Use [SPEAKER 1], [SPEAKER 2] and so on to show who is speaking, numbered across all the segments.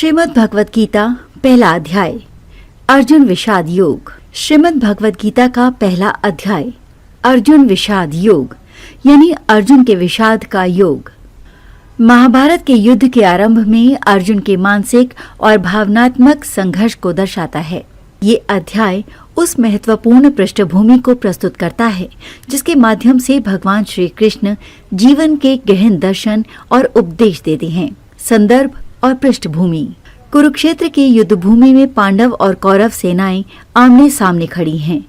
[SPEAKER 1] श्रीमद् भगवद गीता पहला अध्याय अर्जुन विषाद योग। श्रीमद् भगवद गीता का पहला अध्याय अर्जुन विषाद योग यानी अर्जुन के विषाद का योग। महाभारत के युद्ध के आरंभ में अर्जुन के मानसिक और भावनात्मक संघर्ष को दर्शाता है। ये अध्याय उस महत्वपूर्ण पृष्ठभूमि को प्रस्तुत करता है जिसके माध्यम से भगवान श्री कृष्ण जीवन के गहन दर्शन और उपदेश देते हैं। संदर्भ और पृष्ठभूमि। कुरुक्षेत्र की युद्ध भूमि में पांडव और कौरव सेनाएं आमने सामने खड़ी हैं।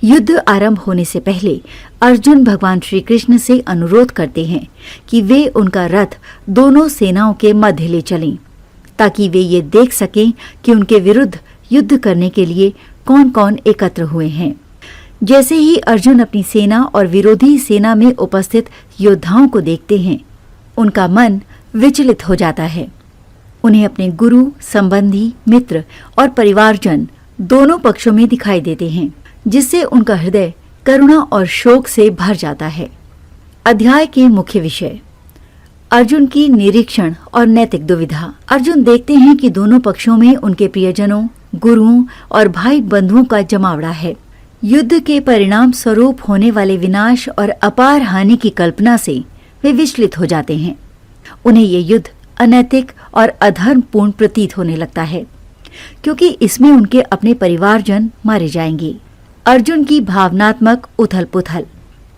[SPEAKER 1] युद्ध आरंभ होने से पहले अर्जुन भगवान श्री कृष्ण से अनुरोध करते हैं कि वे उनका रथ दोनों सेनाओं के मध्य ले चलें ताकि वे ये देख सकें कि उनके विरुद्ध युद्ध करने के लिए कौन कौन एकत्र हुए हैं। जैसे ही अर्जुन अपनी सेना और विरोधी सेना में उपस्थित योद्धाओं को देखते हैं, उनका मन विचलित हो जाता है। उन्हें अपने गुरु, संबंधी, मित्र और परिवारजन दोनों पक्षों में दिखाई देते हैं, जिससे उनका हृदय करुणा और शोक से भर जाता है। अध्याय के मुख्य विषय। अर्जुन की निरीक्षण और नैतिक दुविधा। अर्जुन देखते हैं कि दोनों पक्षों में उनके प्रियजनों, गुरुओं और भाई बंधुओं का जमावड़ा है। युद्ध के परिणाम स्वरूप होने वाले विनाश और अपार हानि की कल्पना से वे विचलित हो जाते हैं। उन्हें ये युद्ध अनैतिक और अधर्मपूर्ण प्रतीत होने लगता है, क्योंकि इसमें उनके अपने परिवारजन मारे जाएंगे। अर्जुन की भावनात्मक उथल पुथल।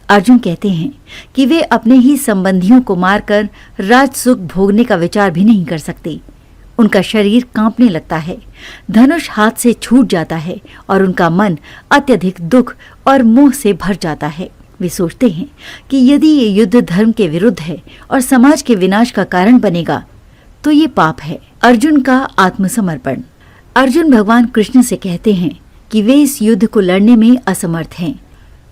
[SPEAKER 1] अर्जुन कहते हैं कि वे अपने ही संबंधियों को मारकर राजसुख भोगने का विचार भी नहीं कर सकते। उनका शरीर कांपने लगता है, धनुष हाथ से छूट जाता है और उनका मन अत्यधिक दुख और मोह से भर जाता है। वे सोचते हैं कि यदि ये युद्ध धर्म के विरुद्ध है और समाज के विनाश का कारण बनेगा तो ये पाप है। अर्जुन का आत्मसमर्पण। अर्जुन भगवान कृष्ण से कहते हैं कि वे इस युद्ध को लड़ने में असमर्थ हैं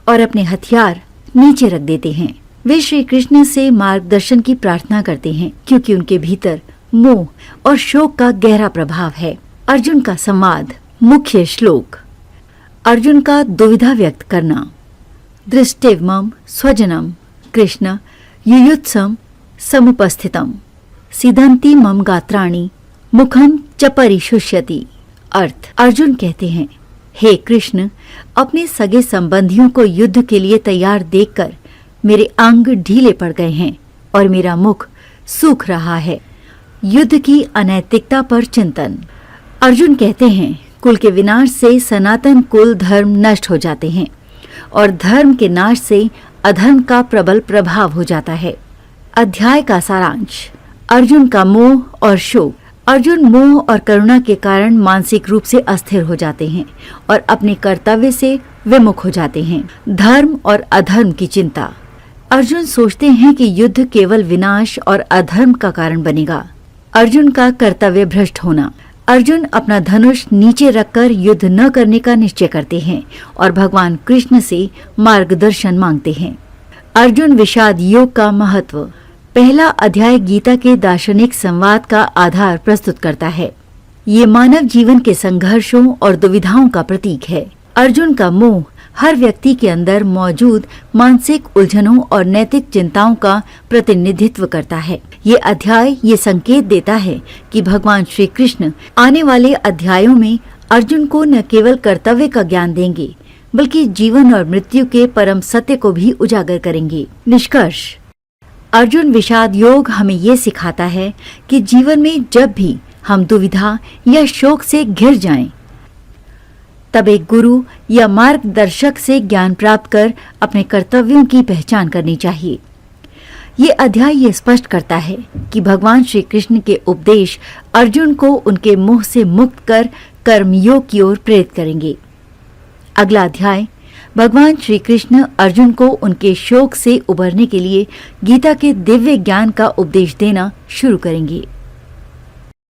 [SPEAKER 1] और अपने हथियार नीचे रख देते हैं। वे श्री कृष्ण से मार्गदर्शन की प्रार्थना करते हैं क्योंकि उनके भीतर मोह और शोक का गहरा प्रभाव है। अर्जुन का संवाद। मुख्य श्लोक। अर्जुन का दुविधा व्यक्त करना। दृष्टिवमं स्वजनम कृष्ण युयुत्सम समुपस्थितम सिदंती मम गात्राणि मुखम च परिशुष्यति। अर्थ। अर्जुन कहते हैं, हे कृष्ण, अपने सगे संबंधियों को युद्ध के लिए तैयार देखकर मेरे अंग ढीले पड़ गए हैं और मेरा मुख सूख रहा है। युद्ध की अनैतिकता पर चिंतन। अर्जुन कहते हैं, कुल के विनाश से सनातन कुल धर्म नष्ट हो जाते हैं और धर्म के नाश से अधर्म का प्रबल प्रभाव हो जाता है। अध्याय का सारांश। अर्जुन का मोह और शोक। अर्जुन मोह और करुणा के कारण मानसिक रूप से अस्थिर हो जाते हैं और अपने कर्तव्य से विमुख हो जाते हैं। धर्म और अधर्म की चिंता। अर्जुन सोचते हैं कि युद्ध केवल विनाश और अधर्म का कारण बनेगा। अर्जुन का कर्तव्य भ्रष्ट होना। अर्जुन अपना धनुष नीचे रखकर युद्ध न करने का निश्चय करते हैं और भगवान कृष्ण से मार्गदर्शन मांगते हैं। अर्जुन विषाद योग का महत्व। पहला अध्याय गीता के दार्शनिक संवाद का आधार प्रस्तुत करता है। ये मानव जीवन के संघर्षों और दुविधाओं का प्रतीक है। अर्जुन का मोह हर व्यक्ति के अंदर मौजूद मानसिक उलझनों और नैतिक चिंताओं का प्रतिनिधित्व करता है। ये अध्याय ये संकेत देता है कि भगवान श्री कृष्ण आने वाले अध्यायों में अर्जुन को न केवल कर्तव्य का ज्ञान देंगे बल्कि जीवन और मृत्यु के परम सत्य को भी उजागर करेंगे। निष्कर्ष। अर्जुन विषाद योग हमें ये सिखाता है कि जीवन में जब भी हम दुविधा या शोक से घिर जाएं, तब एक गुरु या मार्गदर्शक से ज्ञान प्राप्त कर अपने कर्तव्यों की पहचान करनी चाहिए। ये अध्याय ये स्पष्ट करता है कि भगवान श्री कृष्ण के उपदेश अर्जुन को उनके मोह से मुक्त कर कर्मयोग की ओर प्रेरित करेंगे। अगला अध्याय भगवान श्री कृष्ण अर्जुन को उनके शोक से उबरने के लिए गीता के दिव्य ज्ञान का उपदेश देना शुरू करेंगे।